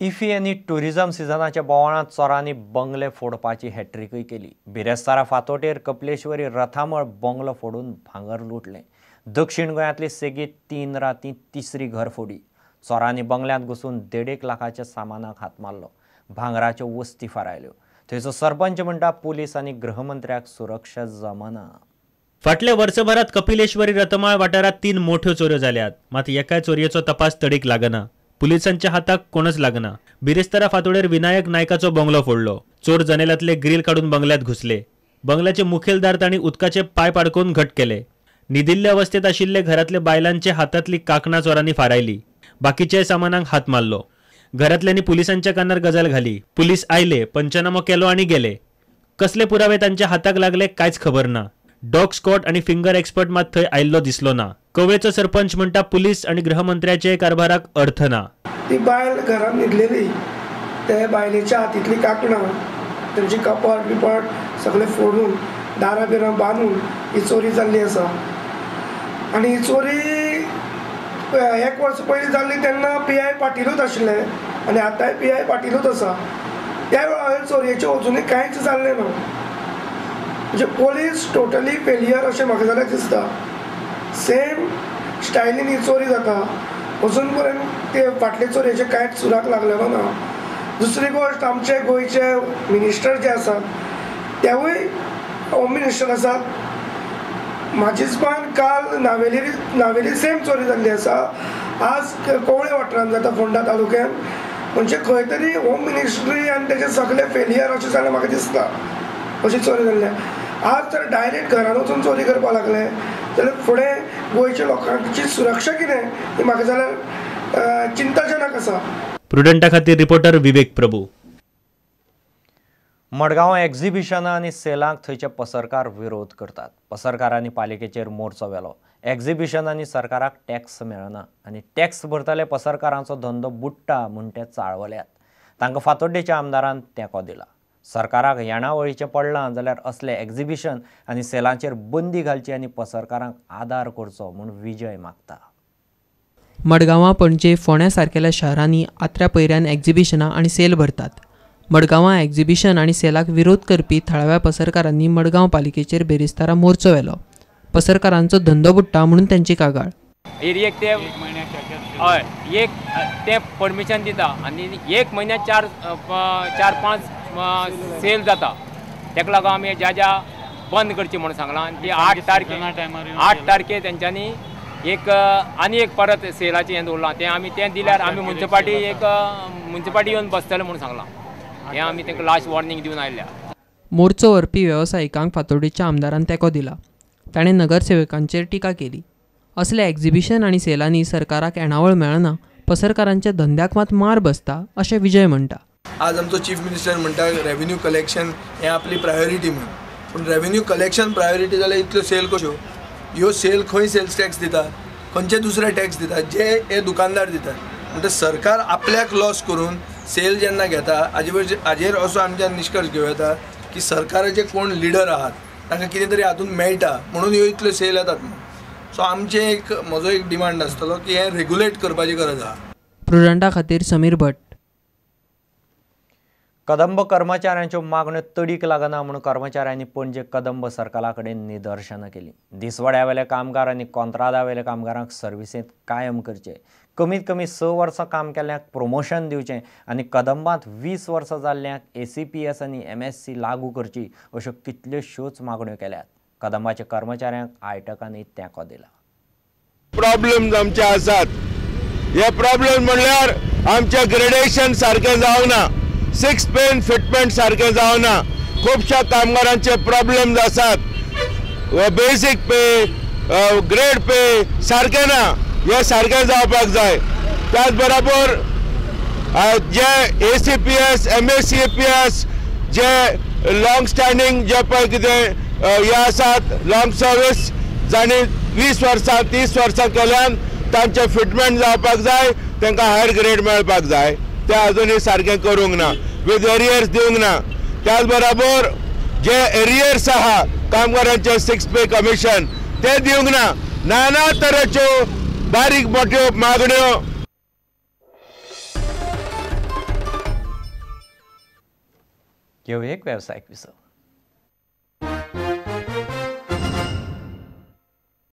IFFI यांनी tourism सिजनाच्या बोवाळांत चोरांनी बंगले फोडपाची हॅट्रिकय केली। बिरेस्तारा फातोटेर कपलेश्वरी रथामळ बंगलो फोडून भांगर लुटले। दक्षिण गोंयांतली सेगीत 3 रातीं तिसरी घरफोडी। चोरांनी बंगल्यांत घुसून 1.5 लाखाच्या सामानाक हात मारलो। भांगराच्यो वस्ती फारायल्यो। थंयचो सरपंच म्हणटा पुलीस आनी गृहमंत्र्याक सुरक्षा जमना। फाटल्या वर्सभरात कपिलेश्वरी रथमाळ वाठारात 3 मोठ्यो चोऱ्यो जाल्यात, मात एकाय चोरयेचो तपास तडीक लागना। पुलिसांच्या हाताक कोणच लागना। बिरेस्तारा फातोडेर विनायक नायकाचो बंगलो फोडलो। चोर जनेलातले ग्रिल काढून बंगल्यात घुसले। बंगल्याचे मुखेलदार तांणी उदकाचे पायप अडकून घट केले। निदिल्ले अवस्थेत आशिल्ले घरातले बायलांचे हातातली कांकणां चोरांनी फारायली। बाकीच्या सामानाक हात मारलो। घरातल्यांनी पुलिसांच्या कानार गजाल घाली। पुलीस आयले, पंचनामो केलो आनी गेले। कसले पुरावे तांच्या हाताक लागले कांयच खबर ना। डॉग स्क्वॉड आणि फिंगर एक्सपर्ट मात थंय आयल्लो दिसलो ना। कवेचो सरपंच म्हणटा पुलीस आणि गृहमंत्र्याचे कारभाराक अर्थ ना। ती बायल घरात न्हिदलेली, ते बायलेच्या हातीतली कांकणां, त्यांची कपाट बिपाट सगळे फोडून दारां बिरां बांदून ही चोरी जाल्ली आसा। आनी ही चोरी 1 वर्स पयलीं जाल्ली तेन्ना PI पाटीलूच आशिल्ले आनी आतांय PI पाटीलूच आसा। त्या वेळार चोरयेचें अजुनूय कांयच जाल्लें ना। म्हणजे पोलीस टोटली फेलियर अशें म्हाका जाल्यार दिसता। सेम स्टायलीन ही चोरी जाता, अजून पर्यंत ते फाटले चोरयेचे कांयच सुराक लागलेलो ना। दुसरी गोश्ट, आमचे गोंयचे मिनिस्टर जे आसात तेवूय होम मिनिस्टर आसात। म्हाजे हिसपान काल नावेली सेम चोरी जाल्ली आसा। आज कवळे वाठारांत जाता फोंडा तालुक्यात। म्हणजे खंय तरी होम मिनिस्ट्री आनी तेजे सगळे फेलियर अशें जाल्यार म्हाका दिसता। अशी चोरी जाल्ल्या आज तर डायरेक्ट घरान वचून चोरी करपाक लागले जाल्यार फुडें गोंयच्या लोकांची सुरक्षा कितें ही म्हाका जाल्यार चिंताजनक आसा। प्रुडंटा खातीर रिपोर्टर विवेक प्रभू। मडगांव एक्झिबिशनां आनी सेलांक थंयचे पसरकार विरोध करतात। पसरकारांनी पालिकेचेर मोर्चो व्हेलो। एक्झिबिशनांनी सरकाराक टॅक्स मेळना आनी टॅक्स भरतले पसरकारांचो धंदो बुडटा म्हूण ते चाळवल्यात। तांकां फातोड्डेच्या आमदारान तेंको दिला। सरकाराक येणावळीचें पडलां जाल्यार असले एक्झिबिशन आनी सेलांचेर बंदी घालची आनी पसरकारांक आदार करचो म्हूण विजय मागता। मडगांवां, पणजे, फोंड्या सारकेल्या शारांनी आत्र्या पयऱ्यान एक्झिबिशनां आनी सेल भरतात। मडगांवां एक्झिबिशन आनी सेलाक विरोध करपी थळाव्या पसरकारांनी मडगांव पालिकेचेर बेरेस्तारा मोर्चो व्हेलो। पसरकारांचो धंदो बुडटा म्हणून तांची कागाळ। एक ते परमिशन दिता आनी 1 म्हयन्याक 4-5 सेल जाता। तेका लागून आमी ज्या बंद करची म्हणून सांगलां। ती 8 तारखे तेंच्यांनी आनी एक परत सेलाचें हें दवरलां। तें आमी तें दिल्यार आमी म्युनिसिपालिटी येवन बसतले म्हणून सांगलां। हें आमी तांकां लास्ट वॉर्निंग दिवन आयल्या। मोर्चो व्हरपी वेवसायिकांक फातोड्डेच्या आमदारान तेंको दिला। ताणें नगरसेवकांचेर टिका केली। असले एक्झिबिशन आनी सेलांनी सरकाराक येणावळ मेळना, पसरकारांच्या धंद्याक मात मार बसता अशें विजय म्हणटा। आज आमचो चीफ मिनिस्टर म्हणटा रेव्हेन्यू कलेक्शन हें आपली प्रायोरिटी म्हणून, पूण रेव्हेन्यू कलेक्शन प्रायोरिटी जाल्यार इतल्यो सेल कश्यो? ह्यो सेल खंय सेल्स टॅक्स दितात, खंयचे दुसरे टॅक्स दितात जे हे दुकानदार दितात। म्हणजे सरकार आपल्याक लॉस करून सेल जेन्ना घेता हाजेर असो आमच्यान निश्कर्श घेवं येता की सरकाराचे कोण लिडर आहात तांकां कितें तरी हातूंत मेळटा म्हणून ह्यो इतल्यो सेल येतात म्हणून। सो म्हजो एक डिमांड आसतलो की हें रेग्युलेट करपाची गरज आहा। प्रुडंटा खातीर समीर भट। कदंब कर्मचाऱ्यांच्यो मागण्यो तडीक लागना म्हणून कर्मचाऱ्यांनी पणजे कदंब सर्कला कडेन निदर्शनां केली। दिसवड्यावेले कामगार आनी कंत्रादावेले कामगारांक सर्विसेंत कायम करचे, कमीत कमी 6 वर्सां काम केल्ल्यांक प्रमोशन दिवचें आनी कदंबांत 20 वर्सां जाल्ल्यांक ACPS आनी MSc लागू करची अश्यो कितल्योश्योच मागण्यो केल्यात। कदंबाच्या कर्मचाऱ्यांक आयटकांनी तेंको दिला। प्रॉब्लेम्स आमचे आसात। हे प्रॉब्लेम म्हणल्यार आमचे ग्रेडेशन सारकें जावना, 6 पेन फिटमेंट सारकें जावना, खुबश्या कामगारांचे प्रॉब्लेम्स आसात। बेसिक पे, ग्रेड पे सारकें ना, हे सारकें जावपाक जाय। त्याच बरोबर जे ACPS, MSCPS जे लॉंग स्टँडींग जे पळय कितें हे आसात, लॉंग सर्वीस जाणी 20 वर्सां 30 वर्सां केल्यान तांचे फिटमेंट जावपाक जाय, तांकां हायर ग्रेड मेळपाक जाय। ते अजूनही सारकें करूंक ना, विथ एरियर्स दिवंक ना। त्याच बरोबर जे एरियर्स आहा कामगारांचे 6 पे कमिशन ते दिवंक ना। नाना तरेच्यो बारीक मोठ्यो मागण्यो ह्यो एक वेवसायीक विसव.